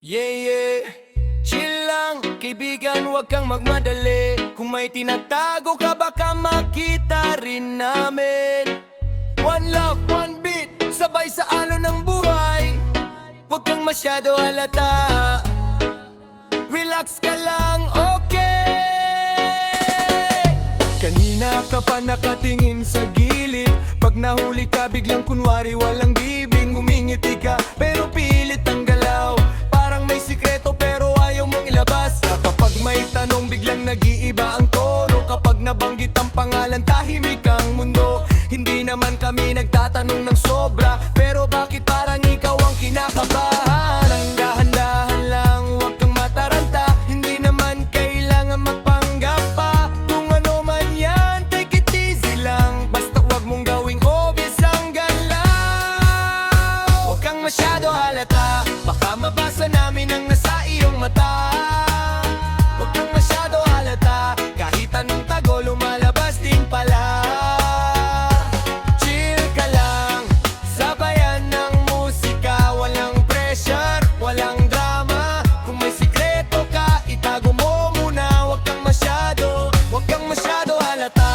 Yeah, chill lang, kaibigan, huwag kang magmadali. Kung may tinatago ka, baka makita rin namin. One love, one beat, sabay sa alon ng buhay. Huwag kang masyado halata, relax ka lang, okay. Kanina ka pa nakatingin sa gilid. Pag nahuli ka, biglang kunwari walang bibig. Ngumingiti ka, pero pilit ang galaw. Parang may sikreto pero ayaw mong ilabas. Kapag may tanong, biglang nag-iiba ang tono. Kapag nabanggit ang pangalan, tahimik ang mundo. Hindi naman kami nagtatanong ng sobra, pero bakit parang ikaw ang kinakabahan? Ang dahan-dahan lang, huwag kang mataranta. Hindi naman kailangan magpanggap pa. Kung ano man yan, take it easy lang. Basta huwag mong gawing obvious ang galaw. Huwag kang masyado halata, baka mabasa namin ang nasa iyong mata. Huwag kang masyado halata, kahit anong tago lumalabas din pala. Chill ka lang, sabayan ng musika. Walang pressure, walang drama. Kung may sikreto ka, itago mo muna. Huwag kang masyado halata.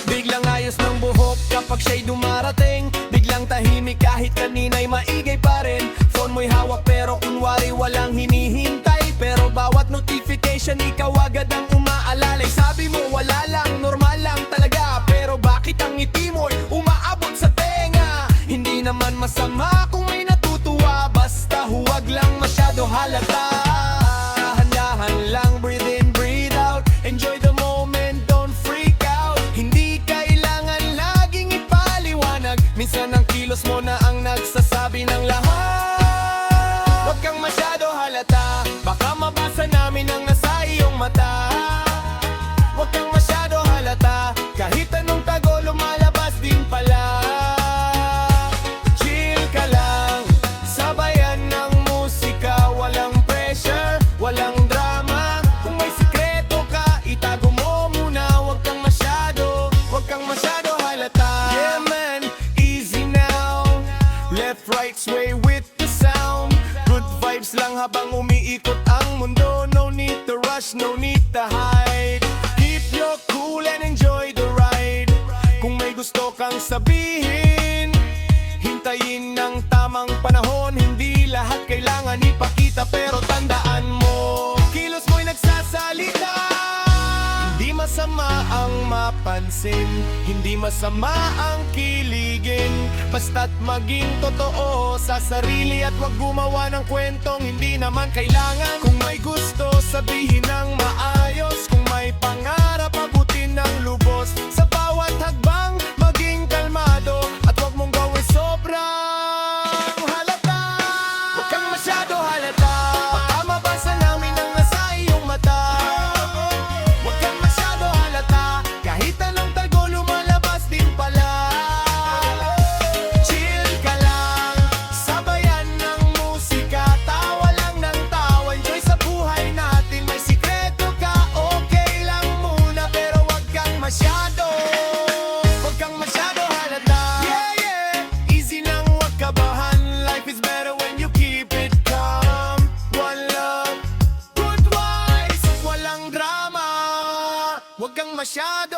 Biglang ayos ng buhok kapag siya'y dumarating. Biglang tahimik kahit kanina'y maigay pa rin. Phone mo'y hawak pero kunwari walang hinihintay. Pero bawat notification ikaw agad ang umaalalay. Sabi mo wala lang, normal lang talaga. Pero bakit ang ngiti mo'y umaabot sa tenga? Hindi naman masama kung may natutuwa, basta huwag lang masyado halata. Dahan-dahan lang, breathe in, breathe out. Enjoy the moment, don't freak out. Hindi kailangan laging ipaliwanag. Minsan ang kilos mo na ang nagsasabi ng lahat. Huwag kang masyado halata, baka mabasa namin ang nasa iyong mata. Huwag kang masyado halata, kahit anong tago lumalabas din pala. Chill ka lang, sabayan ng musika. Walang pressure, walang drama. Kung may sikreto ka, itago mo muna. Huwag kang masyado halata. Yeah man, easy now. Left, right, sway with the sound. Good vibes lang habang umiikot ang mundo. No need to rush, no need to hide. Keep your cool and enjoy the ride. Kung may gusto kang sabihin, hintayin ng tamang panahon. Hindi lahat kailangan ipakita, pero tandaan mo, kilos mo'y nagsasalita. Hindi masama ang mapansin, hindi masama ang kiligin. Basta't maging totoo sa sarili at wag gumawa ng kwentong hindi naman kailangan. Kung may gusto, sabihin ng maayos. Kung may pangarap, abutin ng lubos. Sa bawat hagbang, maging kalmado. At wag mong gawin sobrang halata. Huwag kang masyado halata, baka mabasa namin ang nasa iyong mata. Huwag kang masyado halata, kahit anong tago lumalabas din pala. Chill ka lang, sabayan ng musika. Tawa lang ng tawa, enjoy sa buhay natin. May sikreto ka, okay lang muna. Pero huwag kang masyado halata. Yeah, yeah, easy lang, huwag kabahan. Life is better when you keep it calm. One love, good vibes, walang drama. Huwag kang masyado